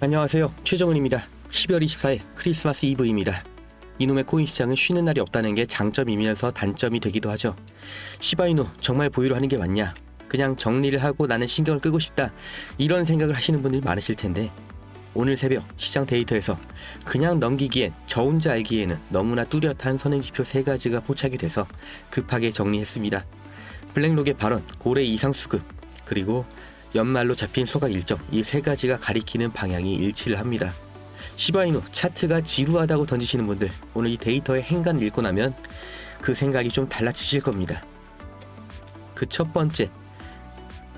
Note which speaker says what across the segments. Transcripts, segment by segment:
Speaker 1: 안녕하세요, 최정은입니다. 12월 24일 크리스마스 이브입니다. 이놈의 코인 시장은 쉬는 날이 없다는 게 장점이면서 단점이 되기도 하죠. 시바이누 정말 보유를 하는 게 맞냐? 그냥 정리를 하고 나는 신경을 끄고 싶다, 이런 생각을 하시는 분들이 많으실 텐데, 오늘 새벽 시장 데이터에서 그냥 넘기기엔, 저 혼자 알기에는 너무나 뚜렷한 선행지표 3가지가 포착이 돼서 급하게 정리했습니다. 블랙록의 발언, 고래 이상 수급, 그리고 연말로 잡힌 소각 일정, 이 3가지가 가리키는 방향이 일치를 합니다. 시바이누 차트가 지루하다고 던지시는 분들, 오늘 이 데이터의 행간을 읽고 나면 그 생각이 좀 달라지실 겁니다. 그 첫 번째,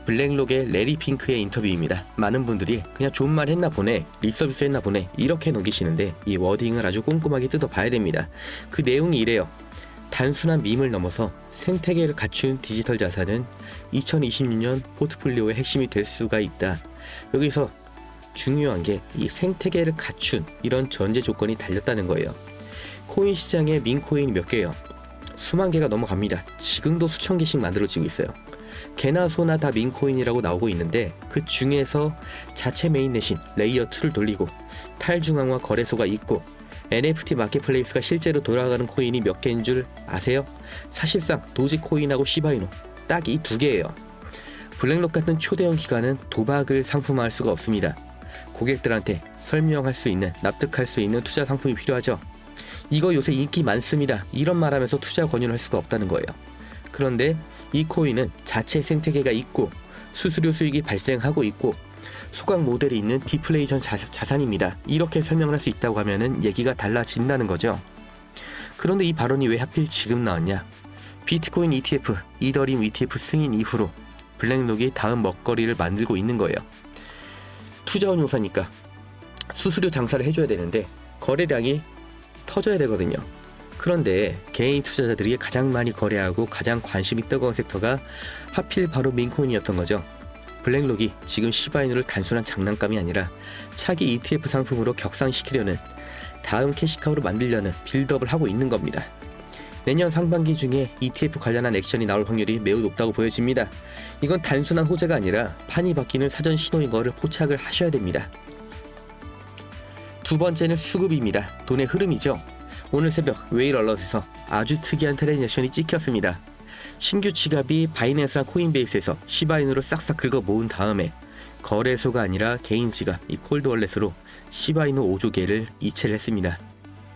Speaker 1: 블랙록의 레리 핑크의 인터뷰입니다. 많은 분들이 그냥 좋은 말 했나 보네, 립서비스 했나 보네, 이렇게 넘기시는데 이 워딩을 아주 꼼꼼하게 뜯어봐야 됩니다. 그 내용이 이래요. 단순한 밈을 넘어서 생태계를 갖춘 디지털 자산은 2026년 포트폴리오의 핵심이 될 수가 있다. 여기서 중요한 게 이 생태계를 갖춘 이런 전제 조건이 달렸다는 거예요. 코인 시장에 밈코인이 몇 개예요? 수만 개가 넘어갑니다. 지금도 수천 개씩 만들어지고 있어요. 개나 소나 다 밈코인이라고 나오고 있는데, 그 중에서 자체 메인넷인 레이어2를 돌리고 탈중앙화 거래소가 있고 NFT 마켓플레이스가 실제로 돌아가는 코인이 몇 개인 줄 아세요? 사실상 도지코인하고 시바이누 딱 이 2개예요. 블랙록 같은 초대형 기관은 도박을 상품화할 수가 없습니다. 고객들한테 설명할 수 있는, 납득할 수 있는 투자 상품이 필요하죠. 이거 요새 인기 많습니다, 이런 말하면서 투자 권유를 할 수가 없다는 거예요. 그런데 이 코인은 자체 생태계가 있고 수수료 수익이 발생하고 있고 소각 모델이 있는 디플레이션 자산입니다. 이렇게 설명을 할 수 있다고 하면은 얘기가 달라진다는 거죠. 그런데 이 발언이 왜 하필 지금 나왔냐? 비트코인 ETF, 이더리움 ETF 승인 이후로 블랙록이 다음 먹거리를 만들고 있는 거예요. 투자운용사니까 수수료 장사를 해줘야 되는데 거래량이 터져야 되거든요. 그런데 개인 투자자들이 가장 많이 거래하고 가장 관심이 뜨거운 섹터가 하필 바로 밈코인이었던 거죠. 블랙록이 지금 시바이누를 단순한 장난감이 아니라 차기 ETF 상품으로 격상시키려는, 다음 캐시카우로 만들려는 빌드업을 하고 있는 겁니다. 내년 상반기 중에 ETF 관련한 액션이 나올 확률이 매우 높다고 보여집니다. 이건 단순한 호재가 아니라 판이 바뀌는 사전 신호인 거를 포착을 하셔야 됩니다. 두 번째는 수급입니다. 돈의 흐름이죠. 오늘 새벽 웨일 얼럿에서 아주 특이한 트랜잭션이 찍혔습니다. 신규 지갑이 바이낸스랑 코인베이스에서 시바이누로 싹싹 긁어 모은 다음에 거래소가 아니라 개인 지갑, 이 콜드월렛으로 시바이누 5조 개를 이체를 했습니다.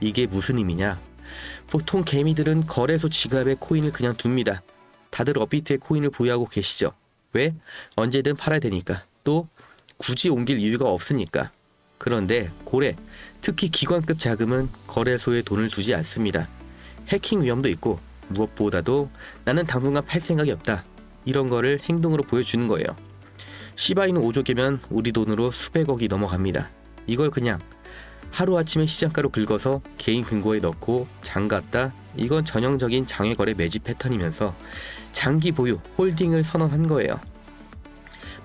Speaker 1: 이게 무슨 의미냐? 보통 개미들은 거래소 지갑에 코인을 그냥 둡니다. 다들 업비트에 코인을 보유하고 계시죠? 왜? 언제든 팔아야 되니까. 또 굳이 옮길 이유가 없으니까. 그런데 고래, 특히 기관급 자금은 거래소에 돈을 두지 않습니다. 해킹 위험도 있고 무엇보다도 나는 당분간 팔 생각이 없다, 이런 거를 행동으로 보여주는 거예요. 시바이누 5조 개면 우리 돈으로 수백억이 넘어갑니다. 이걸 그냥 하루아침에 시장가로 긁어서 개인 금고에 넣고 장갔다, 이건 전형적인 장외거래 매집 패턴이면서 장기 보유, 홀딩을 선언한 거예요.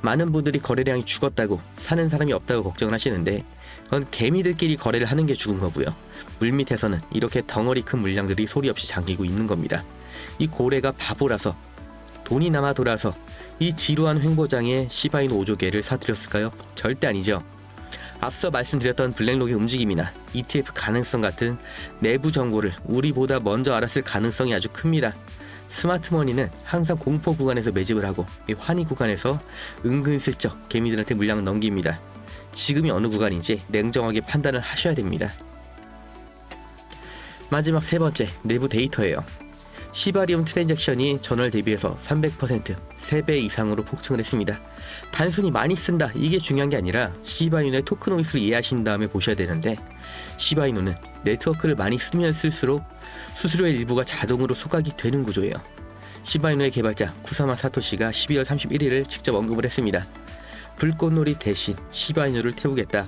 Speaker 1: 많은 분들이 거래량이 죽었다고, 사는 사람이 없다고 걱정을 하시는데, 그건 개미들끼리 거래를 하는 게 죽은 거고요. 물밑에서는 이렇게 덩어리 큰 물량들이 소리 없이 잠기고 있는 겁니다. 이 고래가 바보라서, 돈이 남아 돌아서 이 지루한 횡보장에 시바이누 5조 개를 사들였을까요? 절대 아니죠. 앞서 말씀드렸던 블랙록의 움직임이나 ETF 가능성 같은 내부 정보를 우리보다 먼저 알았을 가능성이 아주 큽니다. 스마트머니는 항상 공포 구간에서 매집을 하고 이 환희 구간에서 은근슬쩍 개미들한테 물량을 넘깁니다. 지금이 어느 구간인지 냉정하게 판단을 하셔야 됩니다. 마지막 세 번째, 내부 데이터예요. 시바리움 트랜잭션이 전월 대비해서 300%, 3배 이상으로 폭증을 했습니다. 단순히 많이 쓴다, 이게 중요한 게 아니라 시바이누의 토크노미스를 이해하신 다음에 보셔야 되는데, 시바이누는 네트워크를 많이 쓰면 쓸수록 수수료의 일부가 자동으로 소각이 되는 구조예요. 시바이누의 개발자 쿠사마 사토시가 12월 31일을 직접 언급을 했습니다. 불꽃놀이 대신 시바이누를 태우겠다.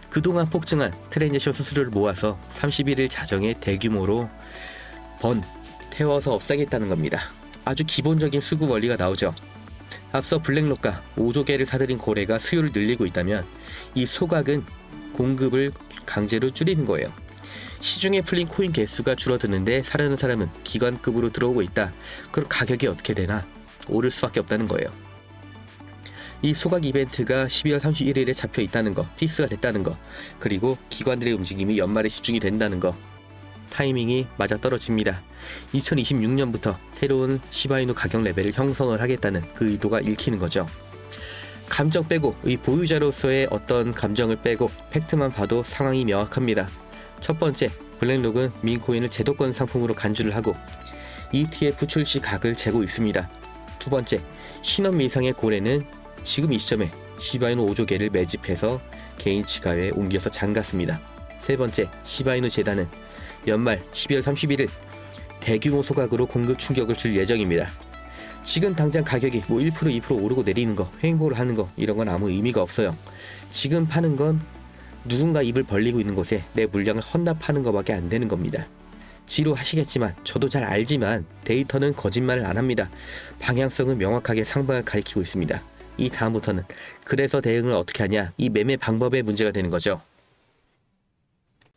Speaker 1: 그동안 폭증한 트랜잭션 수수료를 모아서 31일 자정에 대규모로 태워서 없애겠다는 겁니다. 아주 기본적인 수급 원리가 나오죠. 앞서 블랙록과 5조 개를 사들인 고래가 수요를 늘리고 있다면, 이 소각은 공급을 강제로 줄이는 거예요. 시중에 풀린 코인 개수가 줄어드는데 사려는 사람은 기관급으로 들어오고 있다. 그럼 가격이 어떻게 되나? 오를 수밖에 없다는 거예요. 이 소각 이벤트가 12월 31일에 잡혀 있다는 거, 픽스가 됐다는 거, 그리고 기관들의 움직임이 연말에 집중이 된다는 거. 타이밍이 맞아떨어집니다. 2026년부터 새로운 시바이누 가격 레벨을 형성을 하겠다는 그 의도가 읽히는 거죠. 감정 빼고, 이 보유자로서의 어떤 감정을 빼고 팩트만 봐도 상황이 명확합니다. 첫 번째, 블랙록은 민코인을 제도권 상품으로 간주를 하고 ETF 출시 각을 재고 있습니다. 두 번째, 신원 미상의 고래는 지금 이 시점에 시바이누 5조 개를 매집해서 개인 지갑에 옮겨서 잠갔습니다. 세 번째, 시바이누 재단은 연말 12월 31일 대규모 소각으로 공급 충격을 줄 예정입니다. 지금 당장 가격이 1%, 2% 오르고 내리는 거, 횡보를 하는 거, 이런 건 아무 의미가 없어요. 지금 파는 건 누군가 입을 벌리고 있는 곳에 내 물량을 헌납하는 것밖에 안 되는 겁니다. 지루하시겠지만 저도 잘 알지만 데이터는 거짓말을 안 합니다. 방향성은 명확하게 상방을 가리키고 있습니다. 이 다음부터는 그래서 대응을 어떻게 하냐, 이 매매 방법의 문제가 되는 거죠.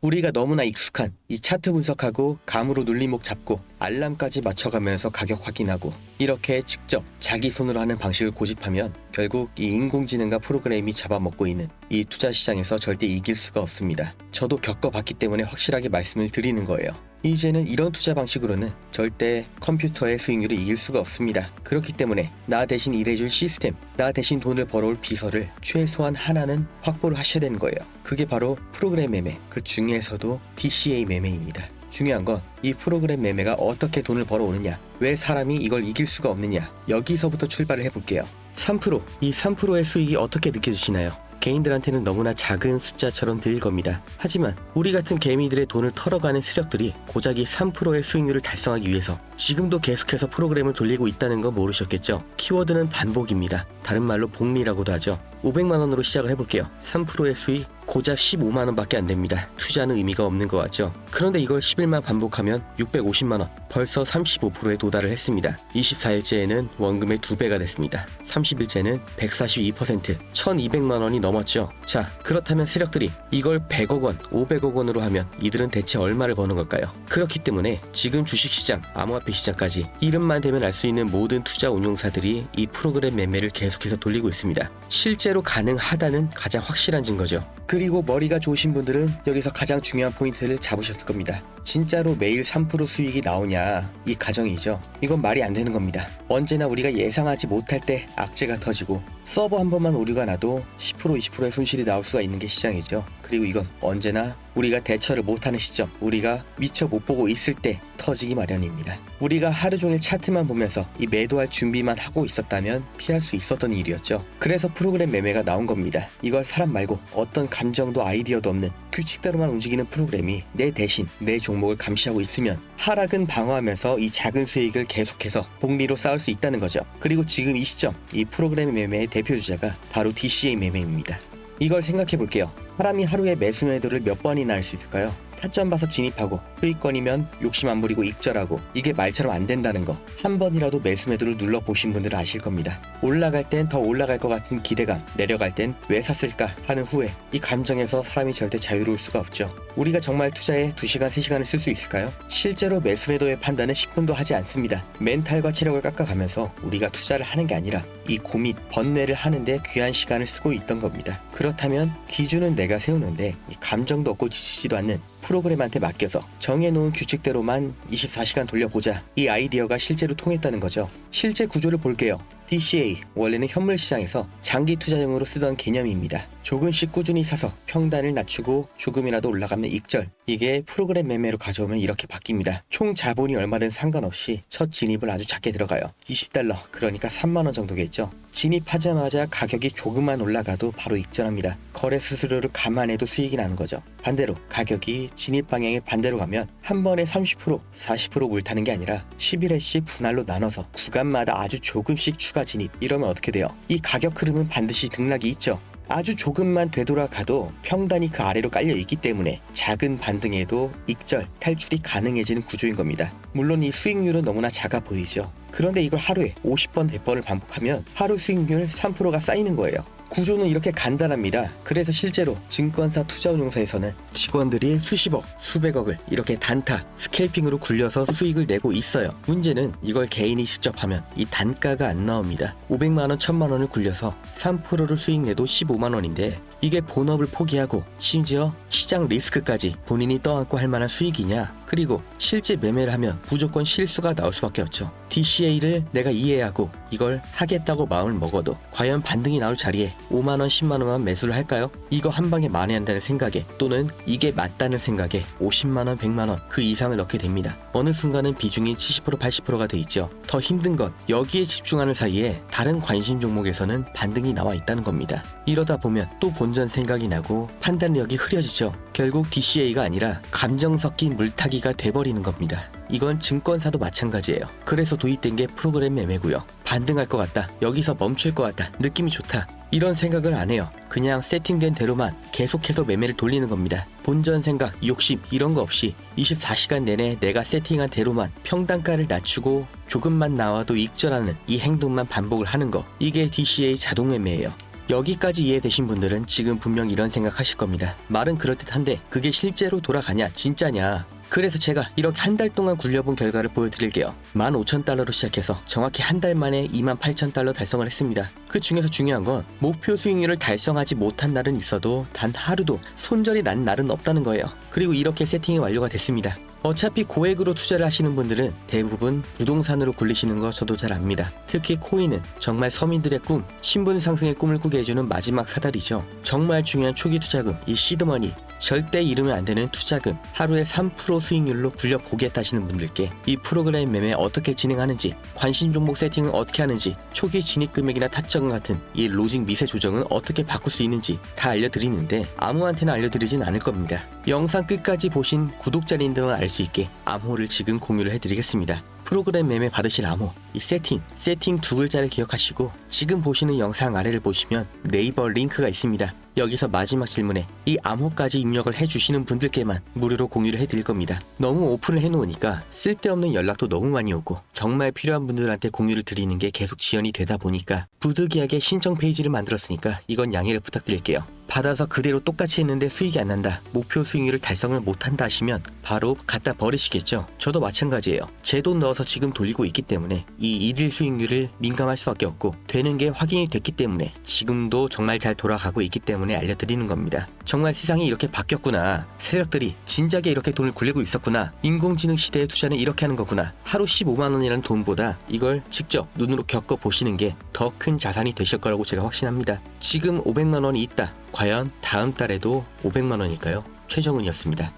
Speaker 1: 우리가 너무나 익숙한 이 차트 분석하고 감으로 눌림목 잡고 알람까지 맞춰가면서 가격 확인하고 이렇게 직접 자기 손으로 하는 방식을 고집하면 결국 이 인공지능과 프로그램이 잡아먹고 있는 이 투자 시장에서 절대 이길 수가 없습니다. 저도 겪어봤기 때문에 확실하게 말씀을 드리는 거예요. 이제는 이런 투자 방식으로는 절대 컴퓨터의 수익률을 이길 수가 없습니다. 그렇기 때문에 나 대신 일해줄 시스템, 나 대신 돈을 벌어올 비서를 최소한 하나는 확보를 하셔야 되는 거예요. 그게 바로 프로그램 매매, 그 중에서도 DCA 매매입니다. 중요한 건 이 프로그램 매매가 어떻게 돈을 벌어오느냐, 왜 사람이 이걸 이길 수가 없느냐, 여기서부터 출발을 해볼게요. 3%, 이 3%의 수익이 어떻게 느껴지시나요? 개인들한테는 너무나 작은 숫자처럼 들릴 겁니다. 하지만 우리 같은 개미들의 돈을 털어가는 세력들이 고작 이 3%의 수익률을 달성하기 위해서 지금도 계속해서 프로그램을 돌리고 있다는 거 모르셨겠죠? 키워드는 반복입니다. 다른 말로 복리라고도 하죠. 500만원으로 시작을 해볼게요. 3%의 수익, 고작 15만원 밖에 안 됩니다. 투자는 의미가 없는 것 같죠? 그런데 이걸 10일만 반복하면 650만원, 벌써 35%에 도달을 했습니다. 24일째에는 원금의 2배가 됐습니다. 30일째는 142%, 1200만원이 넘었죠. 자, 그렇다면 세력들이 이걸 100억원, 500억원으로 하면 이들은 대체 얼마를 버는 걸까요? 그렇기 때문에 지금 주식시장, 암호화폐 시장까지 이름만 대면 알 수 있는 모든 투자 운용사들이 이 프로그램 매매를 계속해서 돌리고 있습니다. 실제로 가능하다는 가장 확실한 증거죠. 그리고 머리가 좋으신 분들은 여기서 가장 중요한 포인트를 잡으셨을 겁니다. 진짜로 매일 3% 수익이 나오냐, 이 가정이죠. 이건 말이 안 되는 겁니다. 언제나 우리가 예상하지 못할 때 악재가 터지고 서버 한 번만 오류가 나도 10%, 20%의 손실이 나올 수가 있는 게 시장이죠. 그리고 이건 언제나 우리가 대처를 못하는 시점, 우리가 미처 못 보고 있을 때 터지기 마련입니다. 우리가 하루 종일 차트만 보면서 이 매도할 준비만 하고 있었다면 피할 수 있었던 일이었죠. 그래서 프로그램 매매가 나온 겁니다. 이걸 사람 말고 어떤 감정도 아이디어도 없는 규칙대로만 움직이는 프로그램이 내 대신 내 종목을 감시하고 있으면 하락은 방어하면서 이 작은 수익을 계속해서 복리로 쌓을 수 있다는 거죠. 그리고 지금 이 시점, 이 프로그램 매매의 대표 주자가 바로 DCA 매매입니다. 이걸 생각해 볼게요. 사람이 하루에 매수 매도를 몇 번이나 할 수 있을까요? 타점 봐서 진입하고 수익권이면 욕심 안 부리고 익절하고, 이게 말처럼 안 된다는 거 한 번이라도 매수 매도를 눌러보신 분들은 아실 겁니다. 올라갈 땐 더 올라갈 것 같은 기대감, 내려갈 땐 왜 샀을까 하는 후회, 이 감정에서 사람이 절대 자유로울 수가 없죠. 우리가 정말 투자에 2시간, 3시간을 쓸 수 있을까요? 실제로 매수 매도의 판단은 10분도 하지 않습니다. 멘탈과 체력을 깎아가면서 우리가 투자를 하는 게 아니라 이 고민, 번뇌를 하는데 귀한 시간을 쓰고 있던 겁니다. 그렇다면 기준은 내가 세우는데 이 감정도 없고 지치지도 않는 프로그램한테 맡겨서 정해놓은 규칙대로만 24시간 돌려보자, 이 아이디어가 실제로 통했다는 거죠. 실제 구조를 볼게요. DCA, 원래는 현물 시장에서 장기 투자용으로 쓰던 개념입니다. 조금씩 꾸준히 사서 평단을 낮추고 조금이라도 올라가면 익절, 이게 프로그램 매매로 가져오면 이렇게 바뀝니다. 총 자본이 얼마든 상관없이 첫 진입을 아주 작게 들어가요. $20, 그러니까 3만원 정도겠죠. 진입하자마자 가격이 조금만 올라가도 바로 익절합니다. 거래 수수료를 감안해도 수익이 나는 거죠. 반대로 가격이 진입 방향의 반대로 가면 한 번에 30%, 40% 물타는 게 아니라 11회씩 분할로 나눠서 구간마다 아주 조금씩 추가 진입, 이러면 어떻게 돼요? 이 가격 흐름은 반드시 등락이 있죠. 아주 조금만 되돌아가도 평단이 그 아래로 깔려 있기 때문에 작은 반등에도 익절, 탈출이 가능해지는 구조인 겁니다. 물론 이 수익률은 너무나 작아 보이죠. 그런데 이걸 하루에 50번, 100번을 반복하면 하루 수익률 3%가 쌓이는 거예요. 구조는 이렇게 간단합니다. 그래서 실제로 증권사 투자운용사에서는 직원들이 수십억, 수백억을 이렇게 단타, 스캘핑으로 굴려서 수익을 내고 있어요. 문제는 이걸 개인이 직접 하면 이 단가가 안 나옵니다. 500만원, 1000만원을 굴려서 3%를 수익 내도 15만원인데 이게 본업을 포기하고 심지어 시장 리스크까지 본인이 떠안고 할 만한 수익이냐? 그리고 실제 매매를 하면 무조건 실수가 나올 수밖에 없죠. DCA를 내가 이해하고 이걸 하겠다고 마음을 먹어도 과연 반등이 나올 자리에 5만원, 10만원만 매수를 할까요? 이거 한 방에 만회한다는 생각에 또는 이게 맞다는 생각에 50만원, 100만원 그 이상을 넣게 됩니다. 어느 순간은 비중이 70%, 80%가 돼 있죠. 더 힘든 건 여기에 집중하는 사이에 다른 관심 종목에서는 반등이 나와 있다는 겁니다. 이러다 보면 또 본전 생각이 나고 판단력이 흐려지죠. 결국 DCA가 아니라 감정 섞인 물타기가 돼버리는 겁니다. 이건 증권사도 마찬가지예요. 그래서 도입된 게 프로그램 매매고요. 반등할 것 같다, 여기서 멈출 것 같다, 느낌이 좋다, 이런 생각을 안 해요. 그냥 세팅된 대로만 계속해서 매매를 돌리는 겁니다. 본전 생각, 욕심 이런 거 없이 24시간 내내 내가 세팅한 대로만 평단가를 낮추고 조금만 나와도 익절하는 이 행동만 반복을 하는 거, 이게 DCA 자동 매매예요. 여기까지 이해되신 분들은 지금 분명 이런 생각하실 겁니다. 말은 그럴듯한데 그게 실제로 돌아가냐, 진짜냐? 그래서 제가 이렇게 한 달 동안 굴려본 결과를 보여드릴게요. 15,000달러로 시작해서 정확히 한 달 만에 28,000달러 달성을 했습니다. 그 중에서 중요한 건 목표 수익률을 달성하지 못한 날은 있어도 단 하루도 손절이 난 날은 없다는 거예요. 그리고 이렇게 세팅이 완료가 됐습니다. 어차피 고액으로 투자를 하시는 분들은 대부분 부동산으로 굴리시는 거 저도 잘 압니다. 특히 코인은 정말 서민들의 꿈, 신분 상승의 꿈을 꾸게 해주는 마지막 사다리죠. 정말 중요한 초기 투자금, 이 시드머니, 절대 잃으면 안 되는 투자금, 하루에 3% 수익률로 굴려보겠다 하시는 분들께 이 프로그램 매매 어떻게 진행하는지, 관심 종목 세팅은 어떻게 하는지, 초기 진입 금액이나 타점금 같은 이 로직 미세 조정은 어떻게 바꿀 수 있는지 다 알려드리는데 아무한테나 알려드리진 않을 겁니다. 영상 끝까지 보신 구독자님들만 알 수 있게 암호를 지금 공유를 해드리겠습니다. 프로그램 매매 받으실 암호, 이 세팅 두 글자를 기억하시고 지금 보시는 영상 아래를 보시면 네이버 링크가 있습니다. 여기서 마지막 질문에 이 암호까지 입력을 해주시는 분들께만 무료로 공유를 해드릴 겁니다. 너무 오픈을 해놓으니까 쓸데없는 연락도 너무 많이 오고 정말 필요한 분들한테 공유를 드리는 게 계속 지연이 되다 보니까 부득이하게 신청 페이지를 만들었으니까 이건 양해를 부탁드릴게요. 받아서 그대로 똑같이 했는데 수익이 안 난다, 목표 수익률을 달성을 못한다 하시면 바로 갖다 버리시겠죠. 저도 마찬가지예요. 제 돈 넣어서 지금 돌리고 있기 때문에 이 일일 수익률을 민감할 수밖에 없고 되는 게 확인이 됐기 때문에 지금도 정말 잘 돌아가고 있기 때문에 알려드리는 겁니다. 정말 세상이 이렇게 바뀌었구나, 세력들이 진작에 이렇게 돈을 굴리고 있었구나, 인공지능 시대의 투자는 이렇게 하는 거구나, 하루 15만원이라는 돈보다 이걸 직접 눈으로 겪어보시는 게 더 큰 자산이 되실 거라고 제가 확신합니다. 지금 500만원이 있다, 과연 다음 달에도 500만원일까요? 최정훈이었습니다.